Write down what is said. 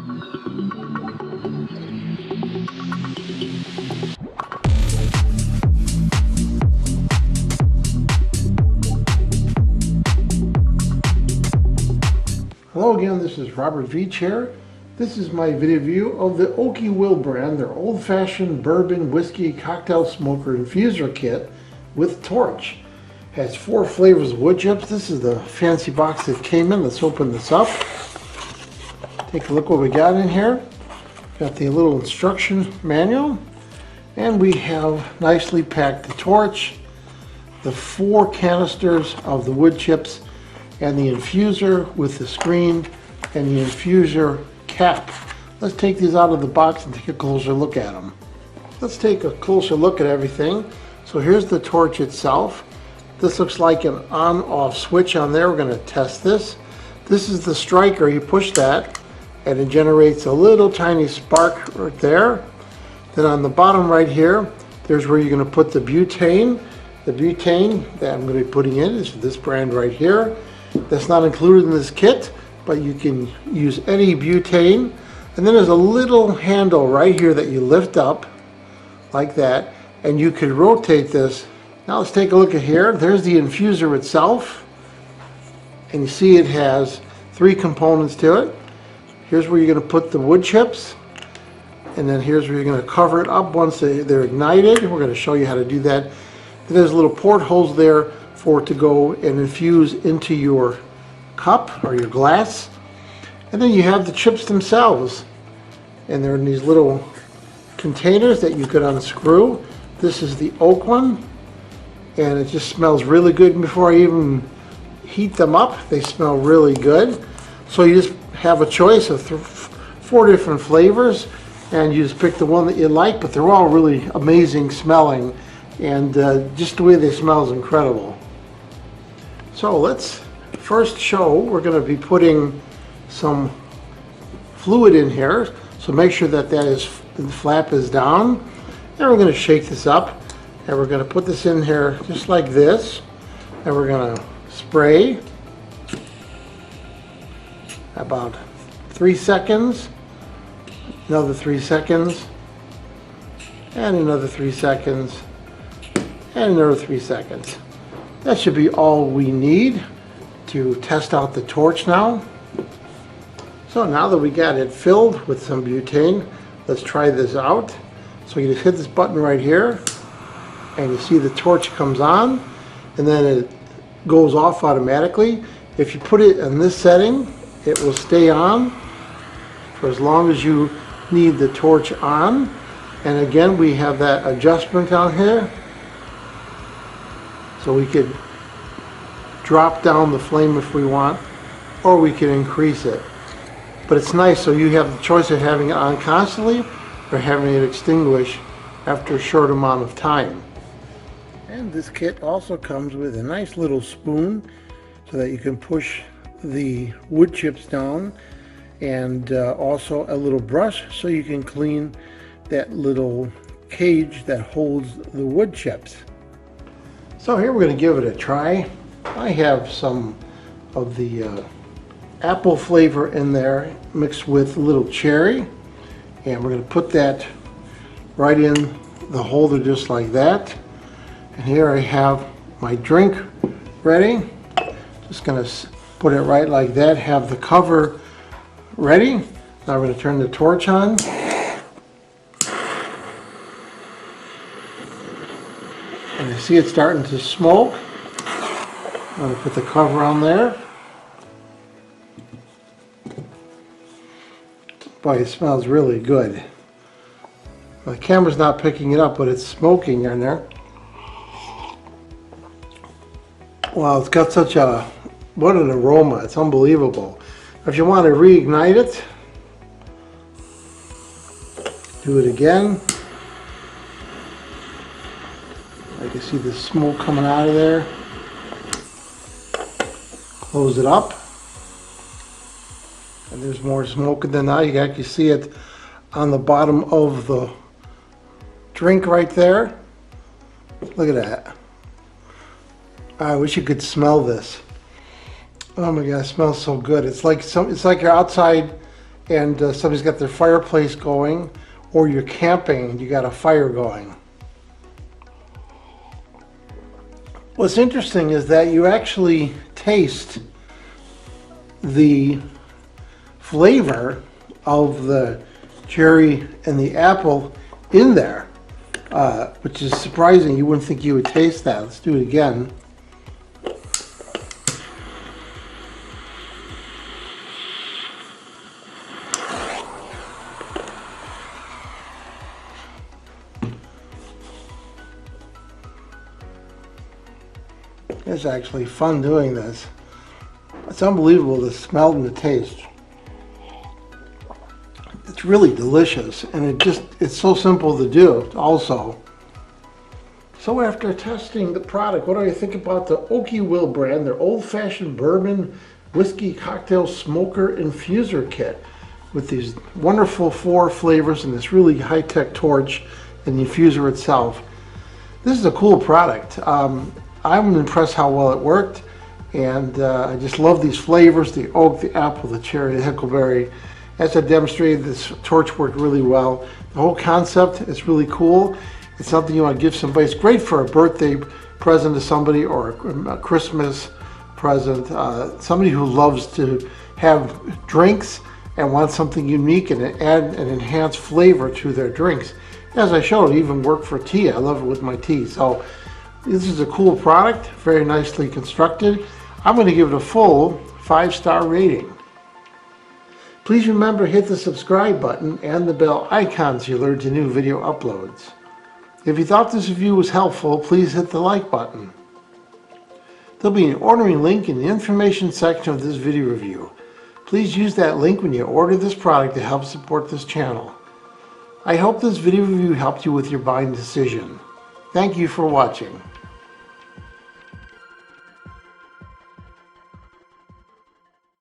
Hello again, this is Robert Veach here. This is my video review of the OKYWILL brand, their old-fashioned bourbon whiskey cocktail smoker infuser kit with torch. Has 4 flavors of wood chips. This is the fancy box that came in. Let's open this up. Take a look what we got in here. Got the little instruction manual, and we have nicely packed the torch, the 4 canisters of the wood chips, and the infuser with the screen and the infuser cap. Let's take these out of the box and take a closer look at them. Let's take a closer look at everything. So here's the torch itself. This looks like an on-off switch on there. We're going to test this. This is the striker. You push that and it generates a little tiny spark right there. Then on the bottom right here, there's where you're going to put the butane. The butane that I'm going to be putting in is this brand right here. That's not included in this kit, but you can use any butane. And then there's a little handle right here that you lift up like that, and you can rotate this. Now let's take a look at here. There's the infuser itself, and you see it has 3 components to it. Here's where you're going to put the wood chips, and then here's where you're going to cover it up once they're ignited. We're going to show you how to do that. And there's little portholes there for it to go and infuse into your cup or your glass. And then you have the chips themselves, and they're in these little containers that you could unscrew. This is the oak one, and it just smells really good. And before I even heat them up, they smell really good. So you just have a choice of 4 different flavors, and you just pick the one that you like, but they're all really amazing smelling, and just the way they smell is incredible. So let's first show, we're going to be putting some fluid in here. So make sure that the flap is down. And we're going to shake this up. And we're going to put this in here just like this. And we're going to spray about 3 seconds. Another 3 seconds. And another 3 seconds. And another 3 seconds. That should be all we need to test out the torch now. So now that we got it filled with some butane, let's try this out. So you just hit this button right here, and you see the torch comes on, and then it goes off automatically. If you put it in this setting, it will stay on for as long as you need the torch on. And again, we have that adjustment down here. So we could drop down the flame if we want, or we can increase it. But it's nice, so you have the choice of having it on constantly or having it extinguish after a short amount of time. And this kit also comes with a nice little spoon so that you can push the wood chips down, and also a little brush so you can clean that little cage that holds the wood chips. So here we're going to give it a try. I have some of the apple flavor in there mixed with a little cherry, and we're going to put that right in the holder just like that. And here I have my drink ready. Just going to put it right like that, have the cover ready. Now we're going to turn the torch on. And you see it starting to smoke. I'm going to put the cover on there. Boy, it smells really good. The camera's not picking it up, but it's smoking in there. Wow, it's got such a, what an aroma. It's unbelievable. If you want to reignite it, do it again. I can see the smoke coming out of there. Close it up. And there's more smoke, and then now you can actually see it on the bottom of the drink right there. Look at that. I wish you could smell this. Oh my God, it smells so good. It's like you're outside and somebody's got their fireplace going, or you're camping and you got a fire going. What's interesting is that you actually taste the flavor of the cherry and the apple in there, which is surprising. You wouldn't think you would taste that. Let's do it again. It's actually fun doing this. It's unbelievable, the smell and the taste. It's really delicious, and it's so simple to do also. So after testing the product, what do I think about the OKYWILL brand, their old-fashioned bourbon whiskey cocktail smoker infuser kit with these wonderful 4 flavors and this really high-tech torch and the infuser itself. This is a cool product. I'm impressed how well it worked, and I just love these flavors, the oak, the apple, the cherry, the huckleberry. As I demonstrated, this torch worked really well. The whole concept is really cool. It's something you want to give somebody. It's great for a birthday present to somebody or a Christmas present. Somebody who loves to have drinks and wants something unique and add an enhanced flavor to their drinks. As I showed, it even worked for tea. I love it with my tea. So this is a cool product, very nicely constructed. I'm going to give it a full 5-star rating. Please remember to hit the subscribe button and the bell icon so you alert to new video uploads. If you thought this review was helpful, please hit the like button. There'll be an ordering link in the information section of this video review. Please use that link when you order this product to help support this channel. I hope this video review helped you with your buying decision. Thank you for watching.